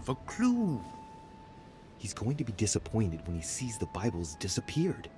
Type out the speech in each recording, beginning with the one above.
have a clue. He's going to be disappointed when he sees the Bible's disappeared.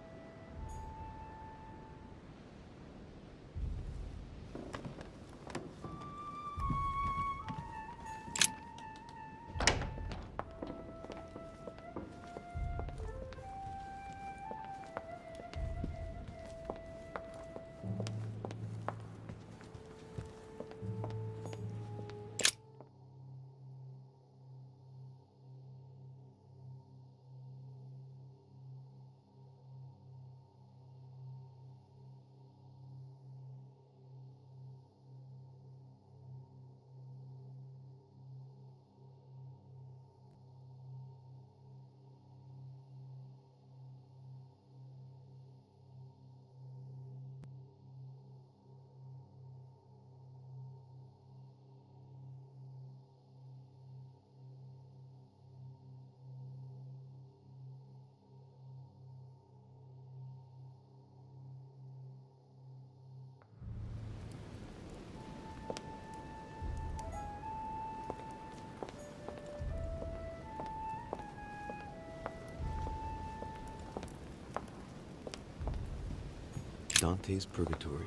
Dante's Purgatory.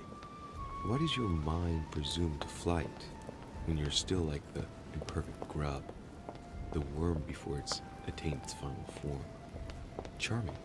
Why does your mind presume to flight when you're still like the imperfect grub, the worm before it's attained its final form? Charming.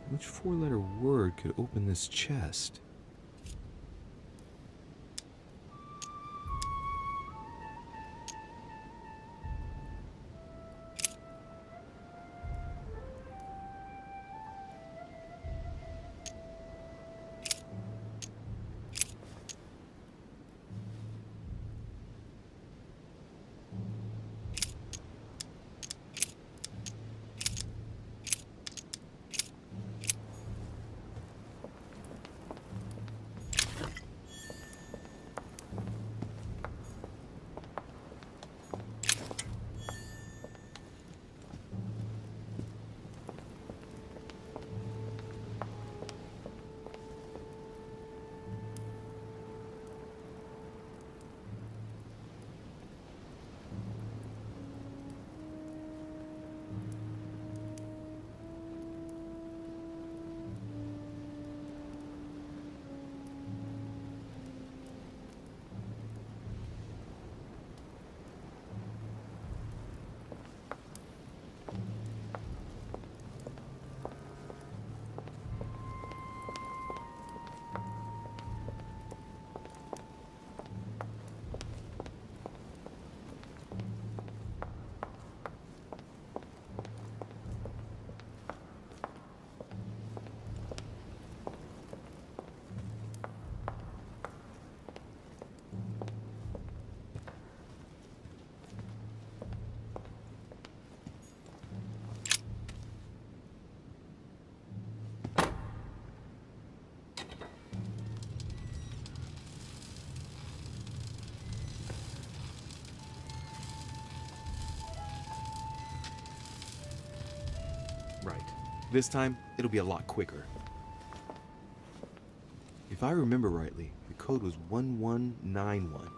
Which four-letter word could open this chest? Right. This time, it'll be a lot quicker. If I remember rightly, the code was 1191.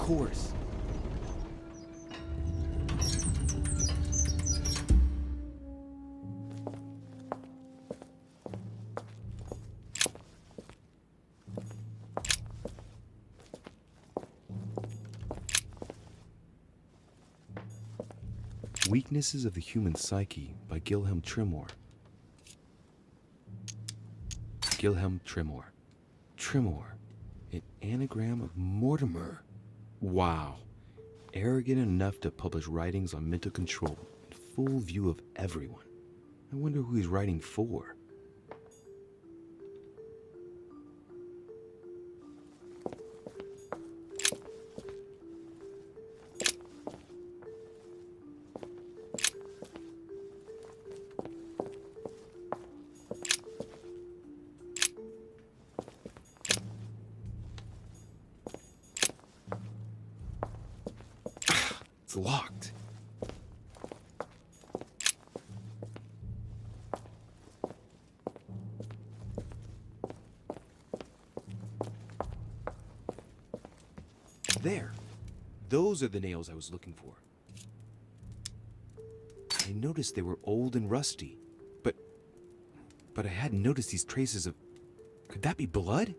course. Weaknesses of the Human Psyche by Gilhelm Trimor. Gilhelm Trimor. Trimor, an anagram of Mortimer. Wow. Arrogant enough to publish writings on mental control in full view of everyone. I wonder who he's writing for. It's locked. There. Those are the nails I was looking for. I noticed they were old and rusty, but I hadn't noticed these traces of... Could that be blood?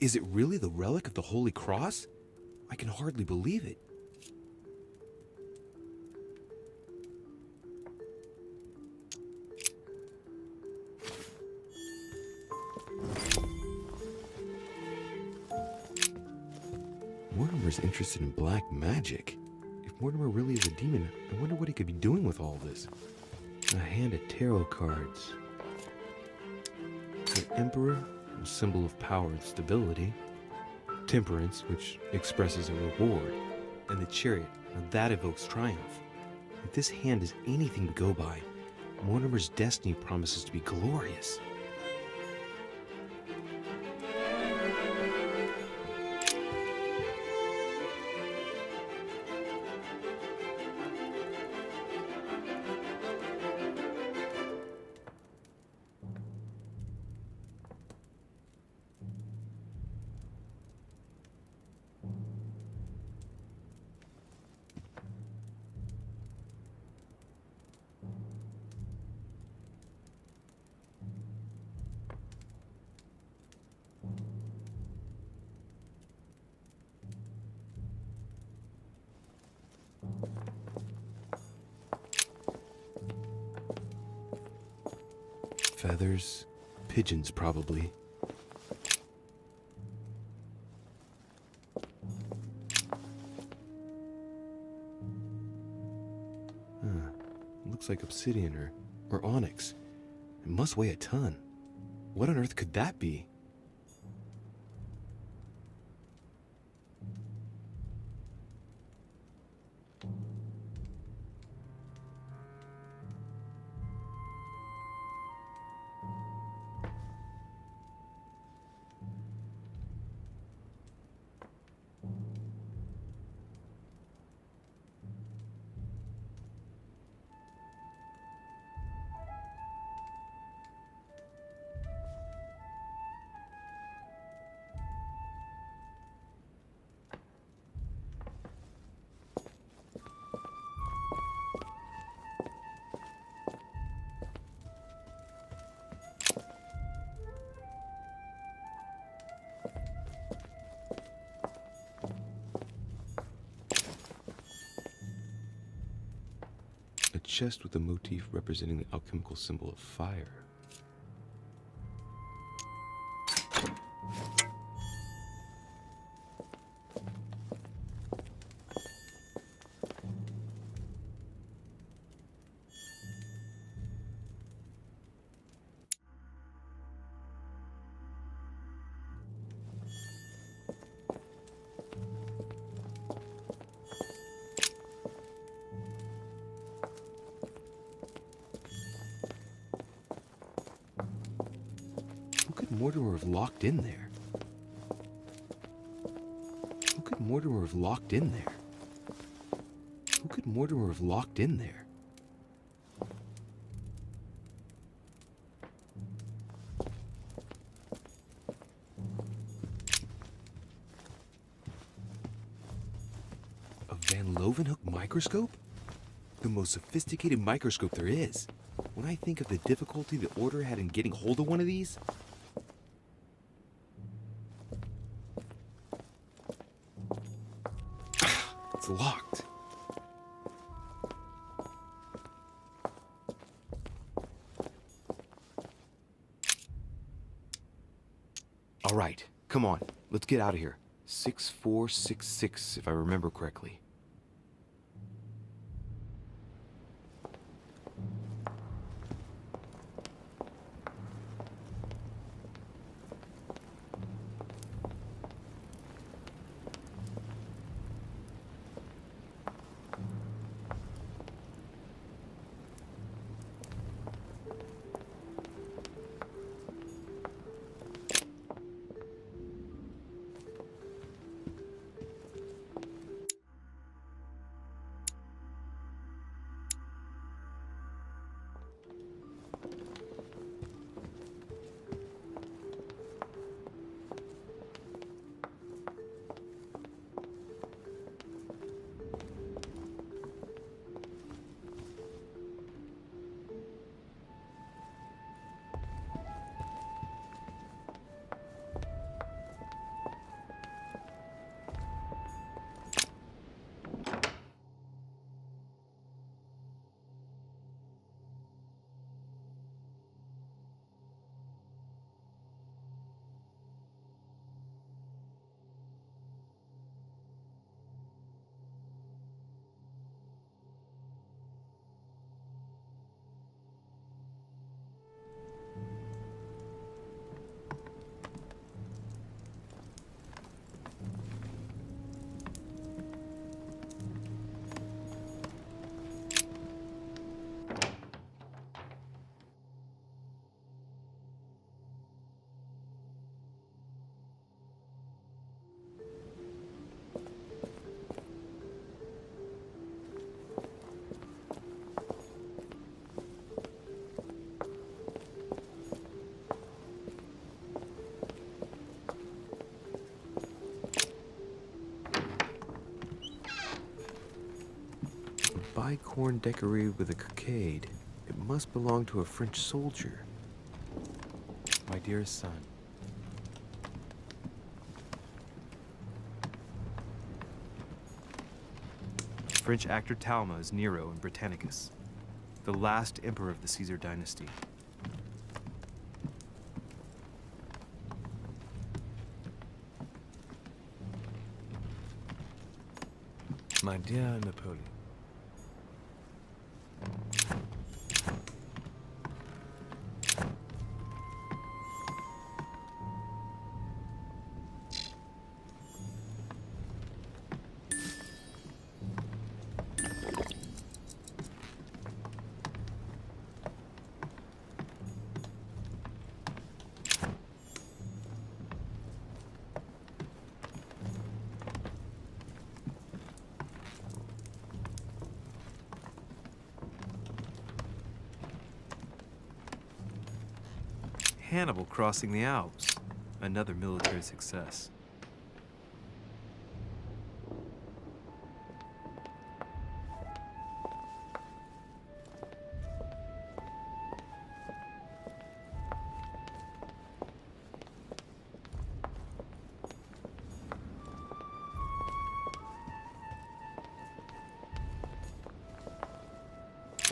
Is it really the relic of the Holy Cross? I can hardly believe it. Mortimer's interested in black magic. If Mortimer really is a demon, I wonder what he could be doing with all this. A hand of tarot cards. The Emperor, a symbol of power and stability. Temperance, which expresses a reward. And the Chariot, now that evokes triumph. If this hand is anything to go by, Mortimer's destiny promises to be glorious. Feathers, pigeons probably. Looks like obsidian or onyx. It must weigh a ton. What on earth could that be? A chest with a motif representing the alchemical symbol of fire. Mortimer have locked in there? Who could Mortimer have locked in there? Who could Mortimer have locked in there? cloven hook microscope? The most sophisticated microscope there is. When I think of the difficulty the Order had in getting hold of one of these... It's locked. All right, come on. Let's get out of here. 6466, if I remember correctly. Bicorn decorated with a cockade. It must belong to a French soldier. My dearest son. French actor Talma is Nero in Britannicus, the last emperor of the Caesar dynasty. My dear Napoleon. Hannibal crossing the Alps, another military success.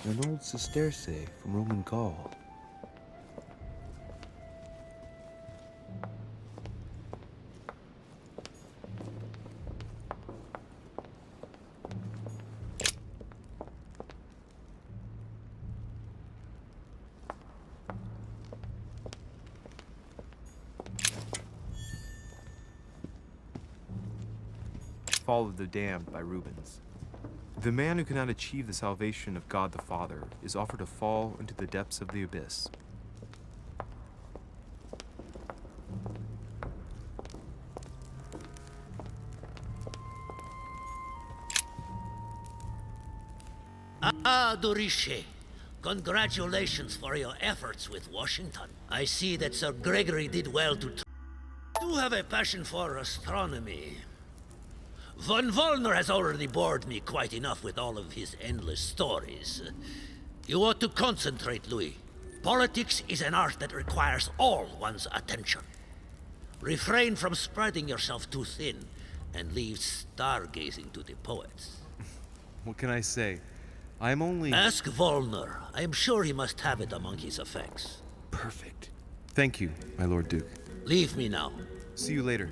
An old sesterce from Roman Gaul. Fall of the Damned by Rubens. The man who cannot achieve the salvation of God the Father is offered to fall into the depths of the abyss. Ah, Doriche. Congratulations for your efforts with Washington. I see that Sir Gregory did well to do have a passion for astronomy. Von Wollner has already bored me quite enough with all of his endless stories. You ought to concentrate, Louis. Politics is an art that requires all one's attention. Refrain from spreading yourself too thin, and leave stargazing to the poets. What can I say? I'm only... Ask Wollner. I am sure he must have it among his effects. Perfect. Thank you, my Lord Duke. Leave me now. See you later.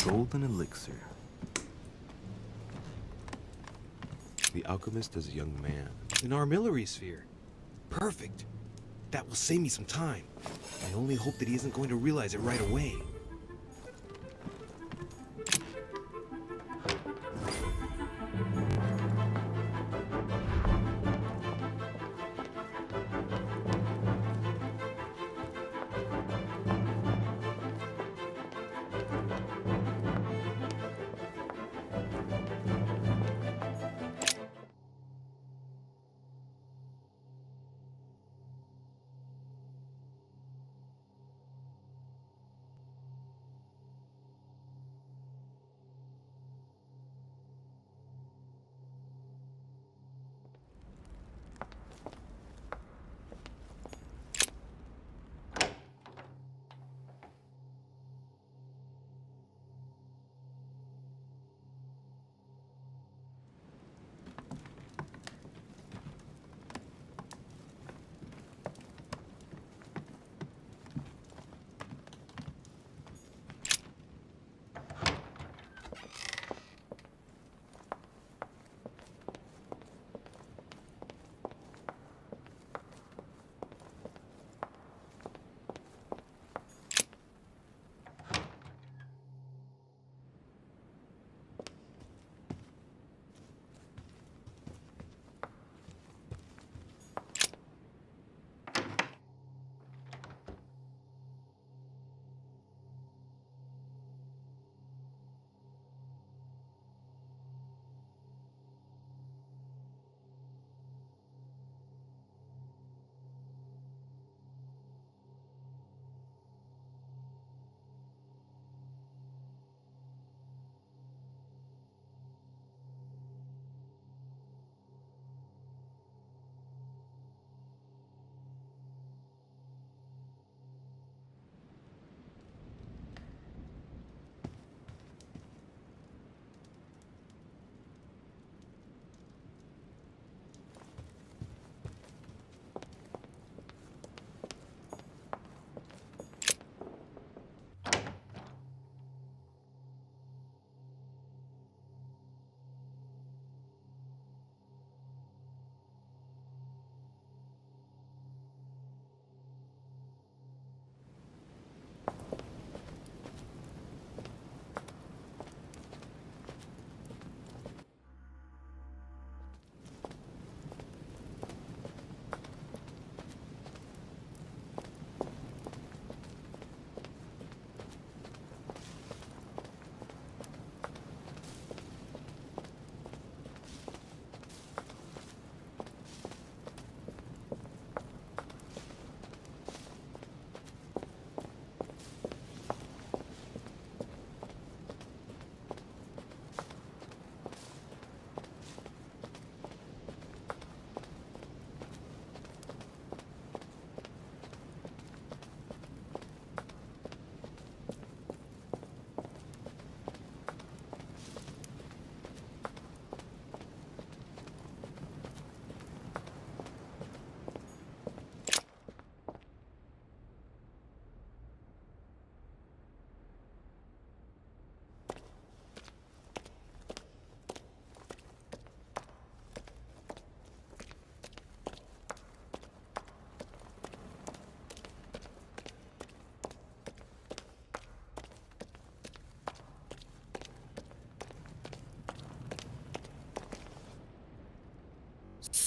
Golden elixir. The alchemist is a young man. An armillary sphere. Perfect. That will save me some time. I only hope that he isn't going to realize it right away.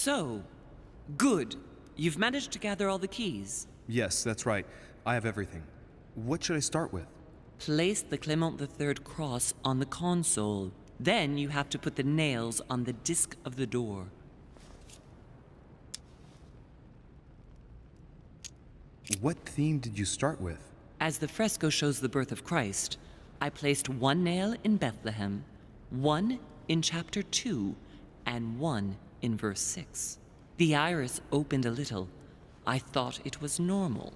So, good. You've managed to gather all the keys. Yes, that's right. I have everything. What should I start with? Place the Clement III cross on the console. Then you have to put the nails on the disc of the door. What theme did you start with? As the fresco shows the birth of Christ, I placed one nail in Bethlehem, one in chapter 2, and one in verse 6. The iris opened a little. I thought it was normal.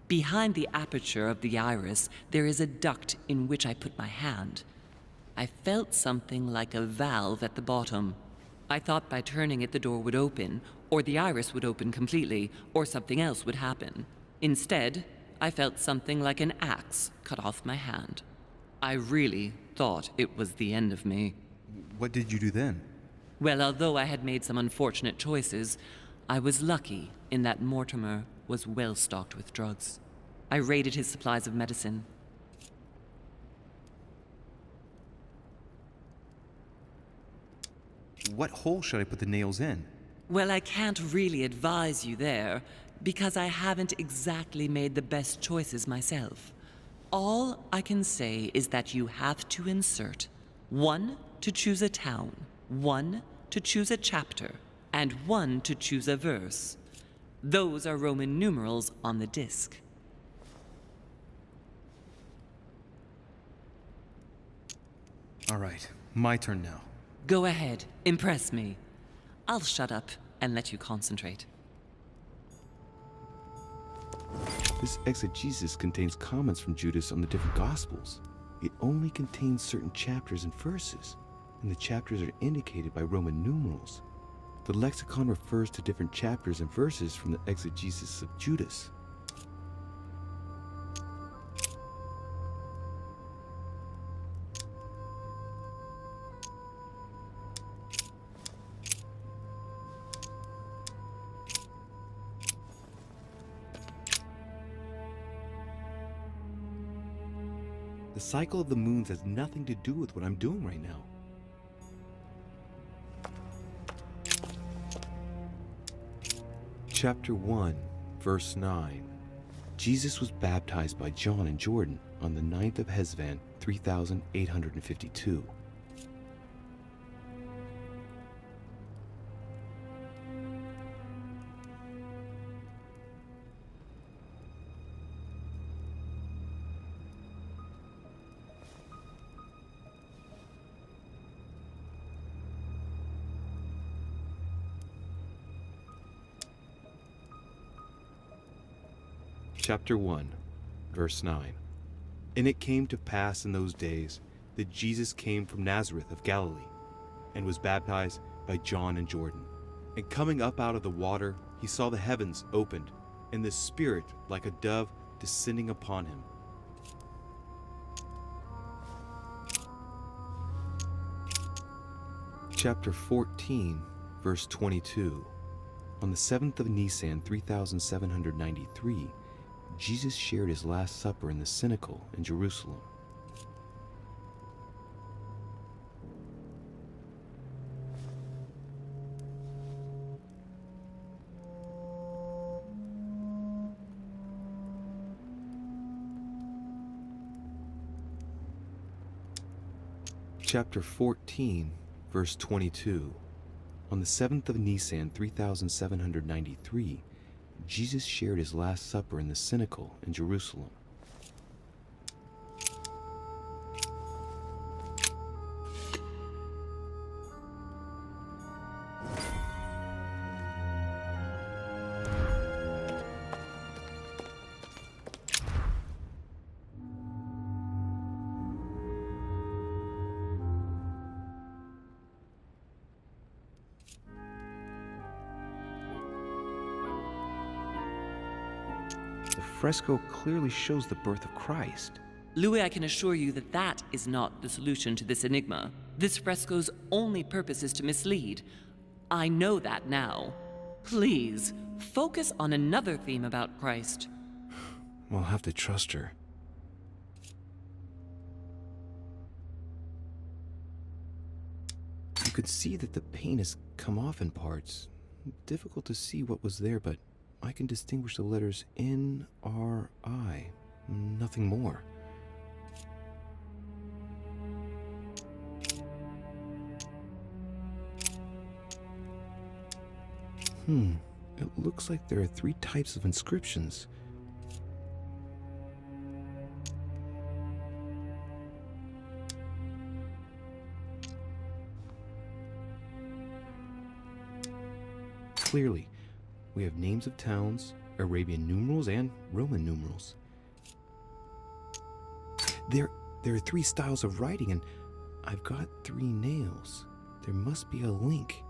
Behind the aperture of the iris, there is a duct in which I put my hand. I felt something like a valve at the bottom. I thought by turning it the door would open, or the iris would open completely, or something else would happen. Instead, I felt something like an axe cut off my hand. I really thought it was the end of me. What did you do then? Well, although I had made some unfortunate choices, I was lucky in that Mortimer was well stocked with drugs. I raided his supplies of medicine. What hole should I put the nails in? Well, I can't really advise you there, because I haven't exactly made the best choices myself. All I can say is that you have to insert one to choose a town, one to choose a chapter, and one to choose a verse. Those are Roman numerals on the disc. All right, my turn now. Go ahead, impress me. I'll shut up and let you concentrate. This exegesis contains comments from Judas on the different Gospels. It only contains certain chapters and verses, and the chapters are indicated by Roman numerals. The lexicon refers to different chapters and verses from the exegesis of Judas. The cycle of the moons has nothing to do with what I'm doing right now. Chapter 1, verse 9. Jesus was baptized by John in Jordan on the 9th of Hesvan, 3852. Chapter 1, verse 9. And it came to pass in those days that Jesus came from Nazareth of Galilee, and was baptized by John in Jordan. And coming up out of the water, he saw the heavens opened, and the Spirit like a dove descending upon him. Chapter 14, verse 22. On the 7th of Nisan, 3793, Jesus shared his Last Supper in the cenacle in Jerusalem. Chapter 14, verse 22. On the 7th of Nisan, 3793, Jesus shared his Last Supper in the cenacle in Jerusalem. The fresco clearly shows the birth of Christ. Louis, I can assure you that that is not the solution to this enigma. This fresco's only purpose is to mislead. I know that now. Please, focus on another theme about Christ. I'll have to trust her. You could see that the paint has come off in parts, Difficult to see what was there, but I can distinguish the letters N, R, I. Nothing more. It looks like there are 3 types of inscriptions. Clearly, we have names of towns, Arabian numerals, and Roman numerals. There are 3 styles of writing, and I've got 3 nails. There must be a link.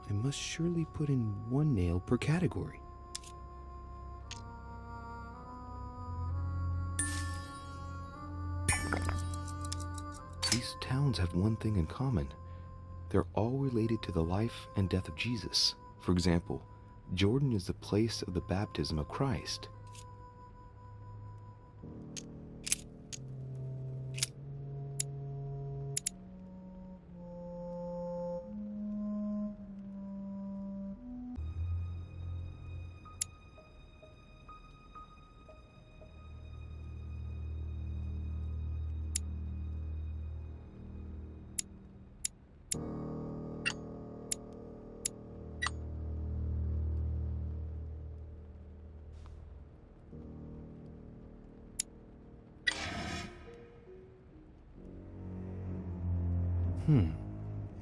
I must surely put in 1 nail per category. These towns have one thing in common. They're all related to the life and death of Jesus. For example, Jordan is the place of the baptism of Christ.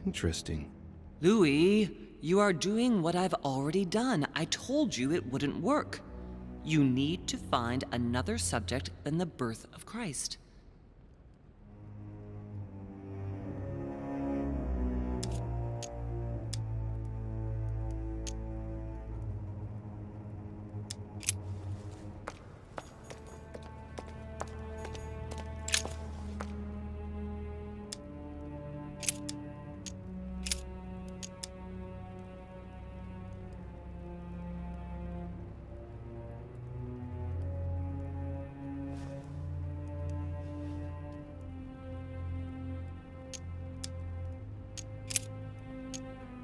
Interesting. Louis, you are doing what I've already done. I told you it wouldn't work. You need to find another subject than the birth of Christ.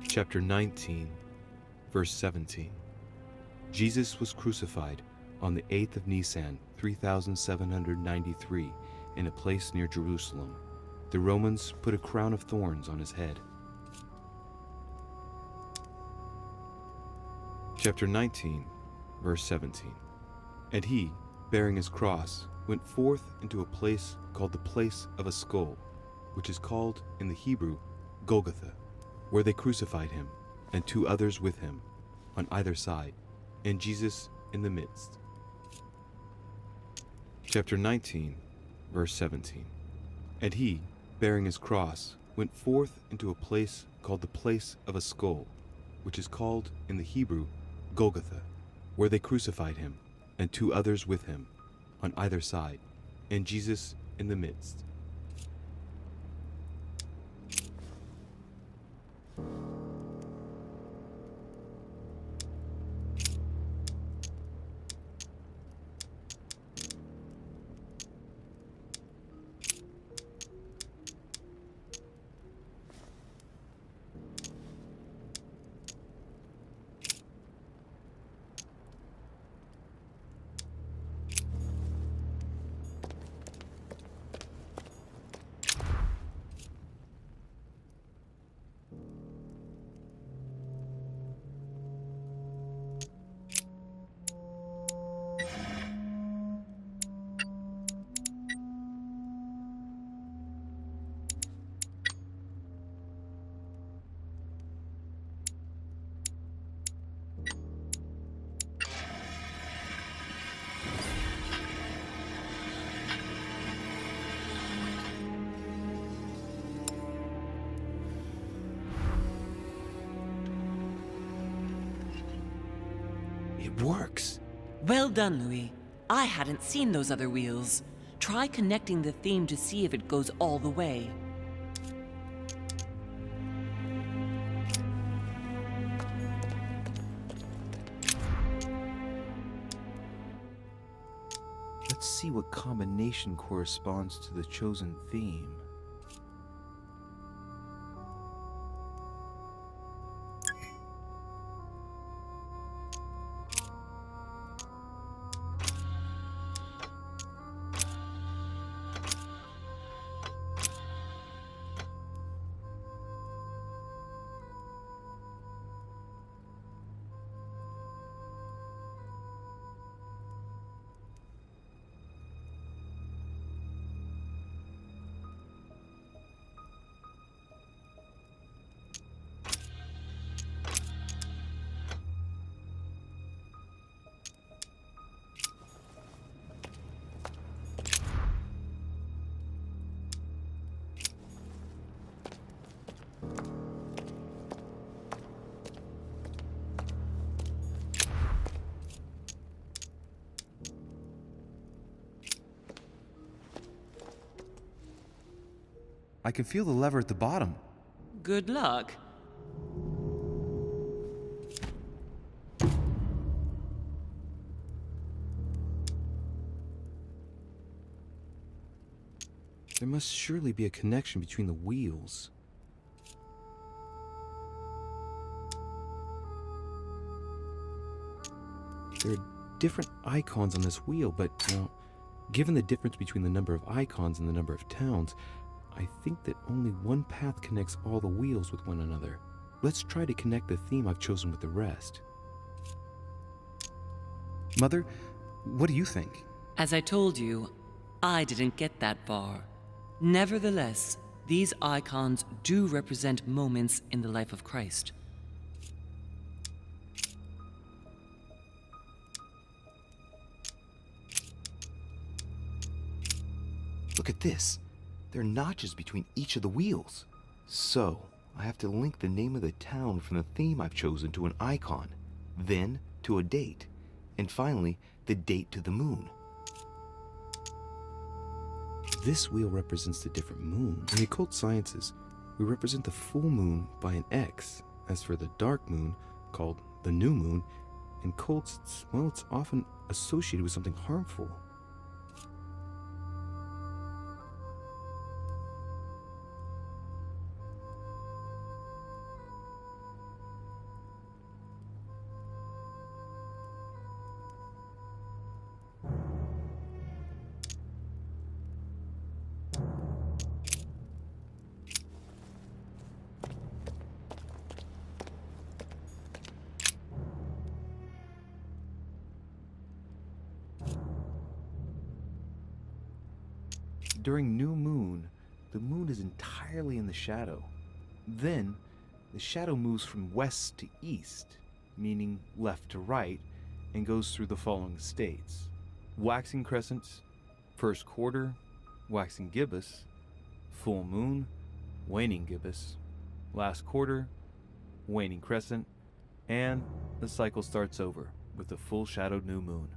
Chapter 19, verse 17. Jesus was crucified on the 8th of Nisan, 3793, in a place near Jerusalem. The Romans put a crown of thorns on his head. Chapter 19, verse 17. And he, bearing his cross, went forth into a place called the place of a skull, which is called in the Hebrew Golgotha, where they crucified him, and 2 others with him, on either side, and Jesus in the midst. Chapter 19, verse 17. And he, bearing his cross, went forth into a place called the place of a skull, which is called in the Hebrew Golgotha, where they crucified him, and 2 others with him, on either side, and Jesus in the midst. It works. Well done, Louis. I hadn't seen those other wheels. Try connecting the theme to see if it goes all the way. Let's see what combination corresponds to the chosen theme. I can feel the lever at the bottom. Good luck. There must surely be a connection between the wheels. There are different icons on this wheel, but, given the difference between the number of icons and the number of towns, I think that only one path connects all the wheels with one another. Let's try to connect the theme I've chosen with the rest. Mother, what do you think? As I told you, I didn't get that far. Nevertheless, these icons do represent moments in the life of Christ. Look at this. There are notches between each of the wheels. So, I have to link the name of the town from the theme I've chosen to an icon, then to a date, and finally, the date to the moon. This wheel represents the different moons. In the occult sciences, we represent the full moon by an X. As for the dark moon, called the new moon, in cults, it's often associated with something harmful. During new moon, the moon is entirely in the shadow. Then, the shadow moves from west to east, meaning left to right, and goes through the following states: waxing crescent, first quarter, waxing gibbous, full moon, waning gibbous, last quarter, waning crescent, and the cycle starts over with the full shadowed new moon.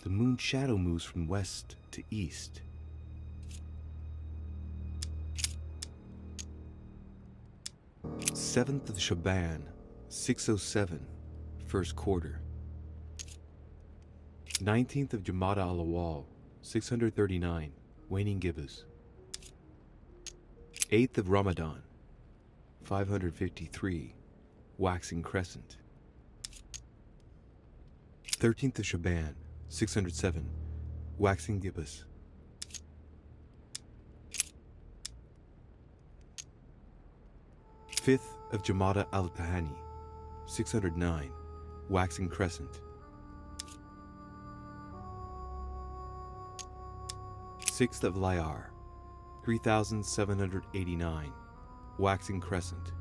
The moon shadow moves from west to east. Seventh of Shaban, 607, first quarter. 19th of Jamada al-Awwal, 639, waning gibbous. 8th of Ramadan, 553, waxing crescent. 13th of Shaban, 607, waxing gibbous. 5th of Jamada al-Tahani, 609, waxing crescent. 6th of Layar, 3789, waxing crescent.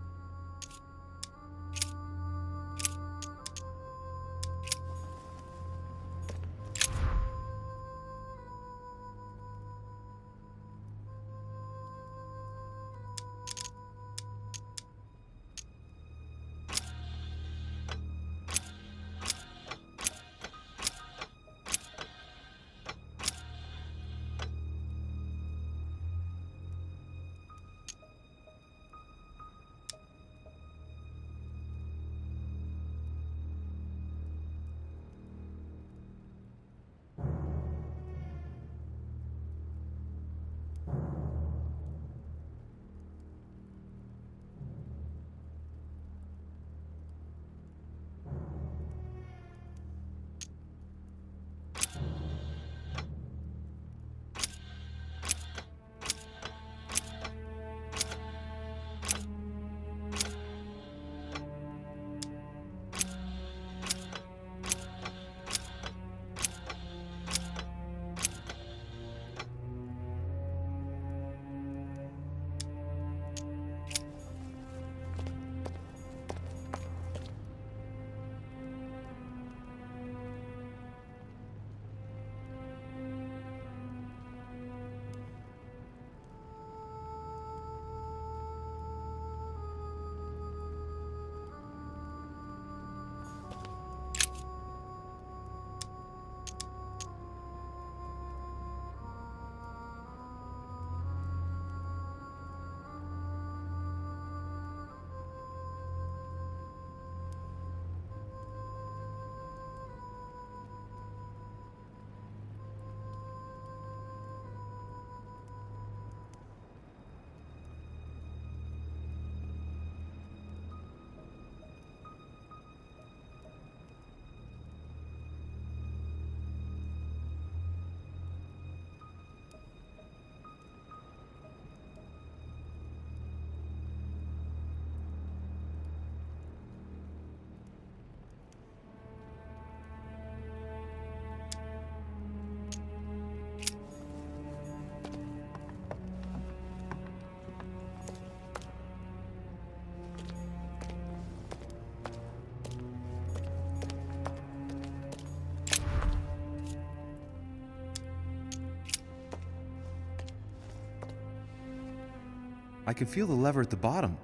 I can feel the lever at the bottom.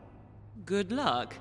Good luck.